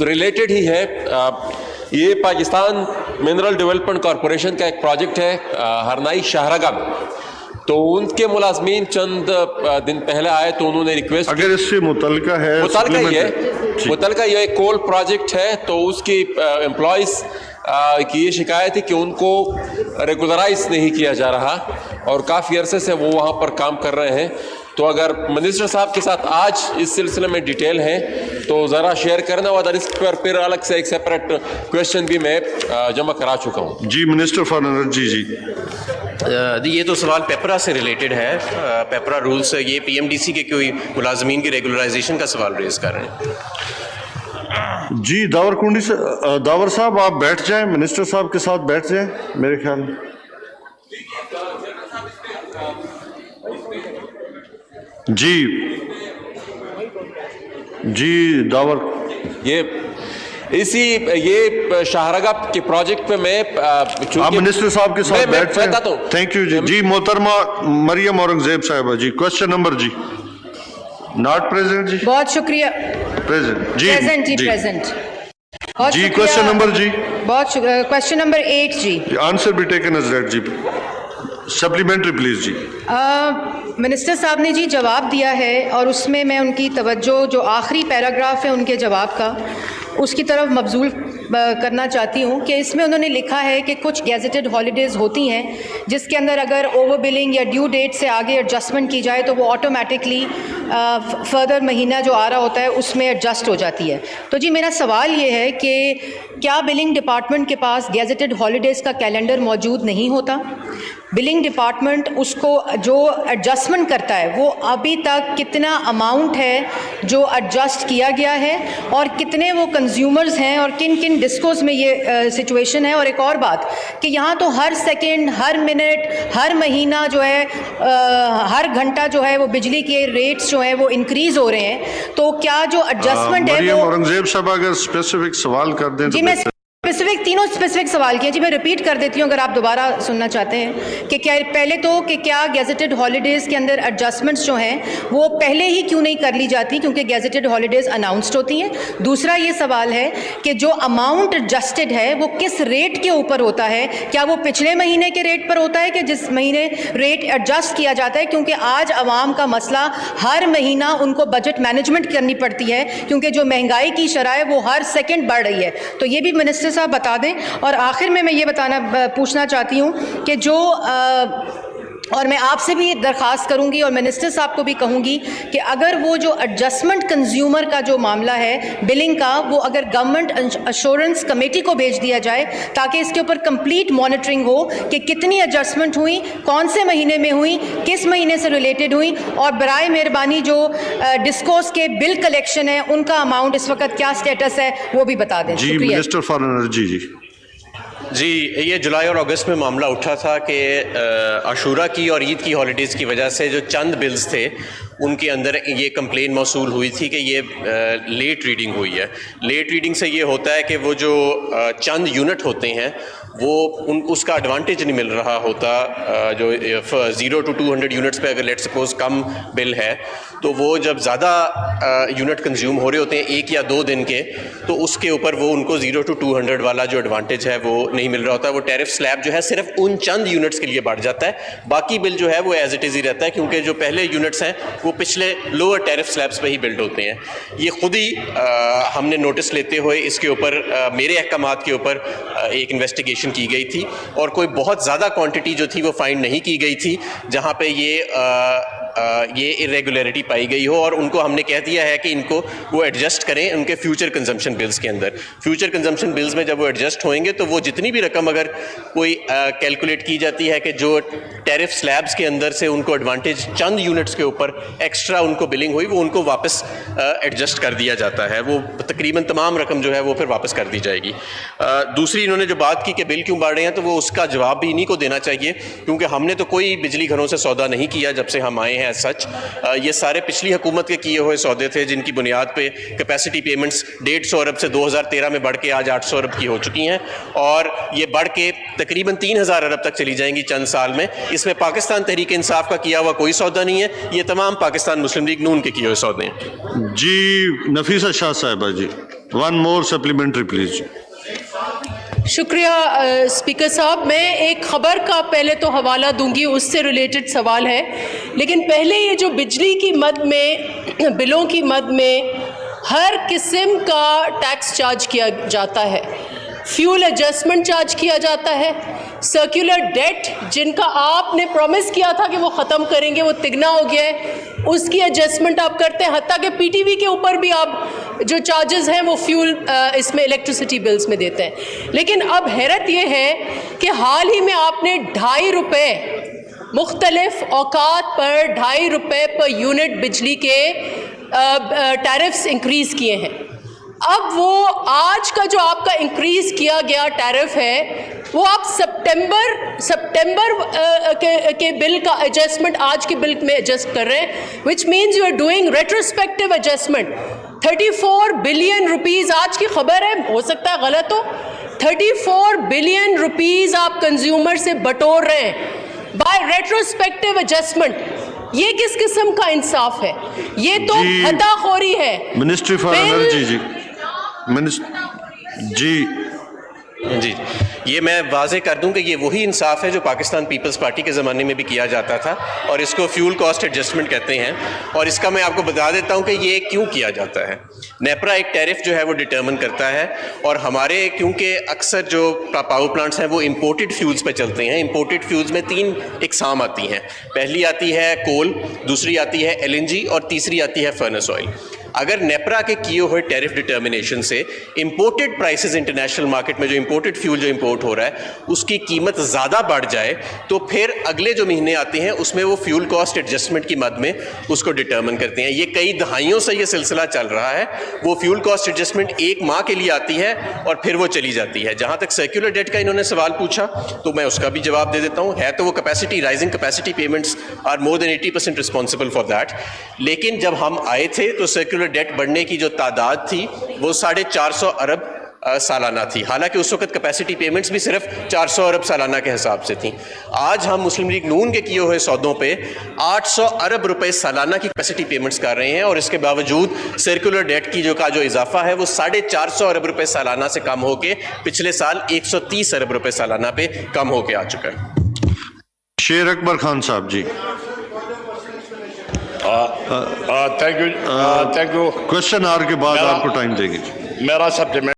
Related ही है। ये Pakistan mineral development corporation का एक प्रोजेक्ट है हरनाई शाहरगा में। तो उनके मुलाजमीन चंद दिन पहले आए तो उन्होंने रिक्वेस्ट, अगर इससे मुतलका है, मुतलका ये कोल प्रोजेक्ट है, तो उसकी एम्प्लॉइज़ की ये शिकायत है कि उनको रेगुलराइज नहीं किया जा रहा और काफ़ी अरसे से वो वहाँ पर काम कर रहे हैं। तो अगर मिनिस्टर साहब के साथ आज इस सिलसिले में डिटेल है तो ज़रा शेयर करना, और इस पर फिर अलग से एक सेपरेट क्वेश्चन भी मैं जमा करा चुका हूँ। जी मिनिस्टर फॉर एनर्जी जी। ये तो सवाल पेपरा से रिलेटेड है। पेपरा रूल्स, ये पीएमडीसी के कोई मुलाजमीन की रेगुलराइजेशन का सवाल रेज कर रहे हैं। जी दावरकुंडी से दावर साहब आप बैठ जाएं, मिनिस्टर साहब के साथ बैठ जाएं मेरे ख्याल में। जी दावर, ये शाहरगा के प्रोजेक्ट पे मैं आप मिनिस्टर साहब के साथ बैठ जाएं। थैंक यू जी। जी मोहतरमा मरियम औरंगजेब साहिबा जी, क्वेश्चन नंबर जी। नॉट प्रेजेंट जी। बहुत शुक्रिया। प्रेजेंट जी। प्रेजेंट जी, प्रेजेंट जी। क्वेश्चन नंबर जी। बहुत शुक्रिया। क्वेश्चन नंबर 8 जी। Answer be taken as read जी। सप्लीमेंट्री प्लीज जी। मिनिस्टर साहब ने जी जवाब दिया है और उसमें मैं उनकी तवज्जो जो आखिरी पैराग्राफ है उनके जवाब का, उसकी तरफ मबजूल करना चाहती हूँ कि इसमें उन्होंने लिखा है कि कुछ गैजेटेड हॉलीडेज़ होती हैं जिसके अंदर अगर ओवर बिलिंग या ड्यू डेट से आगे एडजस्टमेंट की जाए तो वो ऑटोमेटिकली फर्दर महीना जो आ रहा होता है उसमें एडजस्ट हो जाती है। तो जी मेरा सवाल ये है कि क्या बिलिंग डिपार्टमेंट के पास गैजेटेड हॉलीडेज़ का कैलेंडर मौजूद नहीं होता? बिलिंग डिपार्टमेंट उसको जो एडजस्टमेंट करता है वो अभी तक कितना अमाउंट है जो एडजस्ट किया गया है और कितने वो कंज्यूमर्स हैं और किन किन डिस्कोस में ये सिचुएशन है। और एक और बात कि यहाँ तो हर सेकंड, हर मिनट, हर महीना जो है हर घंटा जो है वो बिजली के रेट्स जो हैं वो इंक्रीज हो रहे हैं। तो क्या जो एडजस्टमेंट है वो औरंगजेब साहब अगर स्पेसिफिक सवाल कर दें जी, मैं तीनों स्पेसिफिक सवाल किए जी, मैं रिपीट कर देती हूँ अगर आप दोबारा सुनना चाहते हैं कि क्या पहले तो कि क्या गैजेटेड हॉलीडेज़ के अंदर एडजस्टमेंट्स जो हैं वो पहले ही क्यों नहीं कर ली जाती क्योंकि गैजेटेड हॉलीडेज़ अनाउंसड होती हैं। दूसरा ये सवाल है कि जो अमाउंट एडजस्टेड है वो किस रेट के ऊपर होता है, क्या वो पिछले महीने के रेट पर होता है कि जिस महीने रेट एडजस्ट किया जाता है? क्योंकि आज आवाम का मसला हर महीना उनको बजट मैनेजमेंट करनी पड़ती है क्योंकि जो महंगाई की शरह है वो हर सेकेंड बढ़ रही है। तो ये भी मिनिस्टर साहब बता दें। और आखिर में मैं ये पूछना चाहती हूँ कि जो और मैं आपसे भी दरख्वास्त करूंगी और मिनिस्टर साहब को भी कहूंगी कि अगर वो जो एडजस्टमेंट कंज्यूमर का जो मामला है बिलिंग का, वो अगर गवर्नमेंट अश्योरेंस कमेटी को भेज दिया जाए ताकि इसके ऊपर कंप्लीट मॉनिटरिंग हो कि कितनी एडजस्टमेंट हुई, कौन से महीने में हुई, किस महीने से रिलेटेड हुई, और बराए मेहरबानी जो डिस्कोस के बिल कलेक्शन है उनका अमाउंट इस वक्त क्या स्टेटस है वो भी बता दें। जी मिनिस्टर फॉर एनर्जी जी। ये जुलाई और अगस्त में मामला उठा था कि आशूरा की और ईद की हॉलीडेज़ की वजह से जो चंद बिल्स थे उनके अंदर ये कंप्लेन मौसूल हुई थी कि ये लेट रीडिंग हुई है। लेट रीडिंग से ये होता है कि वो जो चंद यूनिट होते हैं वो उसका एडवांटेज नहीं मिल रहा होता। जो 0 to 200 यूनिट्स पे अगर लेट सपोज कम बिल है तो वो जब ज़्यादा यूनिट कंज्यूम हो रहे होते हैं 1 या 2 दिन के, तो उसके ऊपर वो उनको 0 to 200 वाला जो एडवांटेज है वो नहीं मिल रहा होता। वो टैरिफ स्लैब जो है सिर्फ उन चंद यूनिट्स के लिए बढ़ जाता है, बाकी बिल जो है वो एज इट इज़ ही रहता है क्योंकि जो पहले यूनिट्स हैं वो पिछले लोअर टैरिफ स्लैब्स पे ही बिल्ड होते हैं। ये खुद ही हमने नोटिस लेते हुए इसके ऊपर मेरे अहकामात के ऊपर एक इन्वेस्टिगेशन की गई थी और कोई बहुत ज़्यादा क्वांटिटी जो थी वो फाइंड नहीं की गई थी जहाँ पे ये इरेगुलरिटी पाई गई हो, और उनको हमने कह दिया है कि इनको वो एडजस्ट करें उनके फ्यूचर कंजम्पशन बिल्स के अंदर। फ्यूचर कंजम्पशन बिल्स में जब वो एडजस्ट होंगे तो वो जितनी भी रकम अगर कोई कैलकुलेट की जाती है कि जो टैरिफ स्लैब्स के अंदर से उनको एडवांटेज चंद यूनिट्स के ऊपर एक्स्ट्रा उनको बिलिंग हुई वो उनको वापस एडजस्ट कर दिया जाता है। वो तकरीबन तमाम रकम जो है वो फिर वापस कर दी जाएगी। दूसरी इन्होंने जो बात की कि बिल क्यों बढ़ रहे हैं, तो वो उसका जवाब भी इन्हीं को देना चाहिए क्योंकि हमने तो कोई बिजली घरों से सौदा नहीं किया जब से हम आए ہیں سچ. یہ سارے پچھلی حکومت کے کیے ہوئے سودے تھے جن کی بنیاد پہ کیپیسٹی پیمنٹس 150 ارب سے 2013 میں بڑھ کے آج 800 ارب کی ہو چکی ہیں, اور یہ بڑھ کے تقریباً 3000 ارب تک چلی جائیں گی چند سال میں. اس میں پاکستان تحریک انصاف کا کیا ہوا کوئی سودا نہیں ہے, یہ تمام پاکستان مسلم لیگ نون کے کیے ہوئے سودے ہیں. جی نفیسہ شاہ صاحبہ جی, ون مور سپلیمنٹری پلیز. شکریہ اسپیکر صاحب. میں ایک خبر کا پہلے تو حوالہ دوں گی, اس سے ریلیٹڈ سوال ہے, لیکن پہلے یہ جو بجلی کی مد میں بلوں کی مد میں ہر قسم کا ٹیکس چارج کیا جاتا ہے. فیول ایڈجسٹمنٹ چارج کیا جاتا ہے, سرکولر ڈیٹ جن کا آپ نے پرومس کیا تھا کہ وہ ختم کریں گے وہ تگنا ہو گیا ہے, اس کی ایڈجسٹمنٹ آپ کرتے ہیں, حتیٰ کہ پی ٹی وی کے اوپر بھی آپ جو چارجز ہیں وہ فیول اس میں الیکٹریسٹی بلز میں دیتے ہیں. لیکن اب حیرت یہ ہے کہ حال ہی میں آپ نے 2.5 روپے مختلف اوقات پر 2.5 روپے پر یونٹ بجلی کے ٹیرفز انکریز کیے ہیں. اب وہ آج کا جو آپ کا انکریز کیا گیا ٹیرف ہے وہ آپ سپٹمبر کے بل کا ایڈجسٹمنٹ آج کے بل میں ایڈجسٹ کر رہے ہیں, which means you are doing retrospective adjustment. 34 billion rupees آج کی خبر ہے, ہو سکتا ہے غلط ہو, 34 بلین روپیز آپ کنزیومر سے بٹور رہے ہیں بائی ریٹروسپیکٹیو ایڈجسٹمنٹ. یہ کس قسم کا انصاف ہے؟ یہ تو خطا خوری ہے. منسٹری فار انرجی جی جی یہ میں واضح کر دوں کہ یہ وہی انصاف ہے جو پاکستان پیپلز پارٹی کے زمانے میں بھی کیا جاتا تھا, اور اس کو فیول کاسٹ ایڈجسٹمنٹ کہتے ہیں. اور اس کا میں آپ کو بتا دیتا ہوں کہ یہ کیوں کیا جاتا ہے. نیپرا ایک ٹیرف جو ہے وہ ڈٹرمن کرتا ہے, اور ہمارے کیونکہ اکثر جو پاور پلانٹس ہیں وہ امپورٹڈ فیولز پہ چلتے ہیں. امپورٹڈ فیولز میں 3 اقسام آتی ہیں. پہلی آتی ہے کول, دوسری آتی ہے LNG, اور تیسری آتی ہے فرنس آئل. اگر نیپرا کے کیے ہوئے ٹیرف ڈٹرمنیشن سے امپورٹڈ پرائسز انٹرنیشنل مارکیٹ میں جو امپورٹڈ فیول جو امپورٹ ہو رہا ہے اس کی قیمت زیادہ بڑھ جائے, تو پھر اگلے جو مہینے آتے ہیں اس میں وہ فیول کاسٹ ایڈجسٹمنٹ کی مد میں اس کو ڈٹرمن کرتے ہیں. یہ کئی دہائیوں سے یہ سلسلہ چل رہا ہے. وہ فیول کاسٹ ایڈجسٹمنٹ 1 ماہ کے لیے آتی ہے اور پھر وہ چلی جاتی ہے. جہاں تک سرکولر ڈیٹ کا انہوں نے سوال پوچھا تو میں اس کا بھی جواب دے دیتا ہوں. ہے تو وہ capacity rising capacity payments are more than 80% responsible for that, لیکن جب ہم آئے تھے تو سرکولر ڈیٹ بڑھنے کی جو تعداد تھی وہ 450 ارب سالانہ تھی, حالانکہ اس وقت کیپیسٹی پیمنٹس بھی صرف 400 ارب سالانہ کے حساب سے تھیں. آج ہم مسلم لیگ نون کے کیے ہوئے سودوں پہ 800 ارب روپے سالانہ کی کیپیسٹی پیمنٹس کر رہے ہیں, اور اس کے باوجود سرکولر ڈیٹ کی جو اضافہ ہے وہ 450 ارب روپے سالانہ سے کم ہو کے پچھلے سال 130 ارب روپے سالانہ پہ کم ہو کے آ چکا ہے. شیر اکبر خان صاحب ji. Thank you. Question hour کے بعد آپ کو ٹائم دے گی. میرا سپلیمنٹ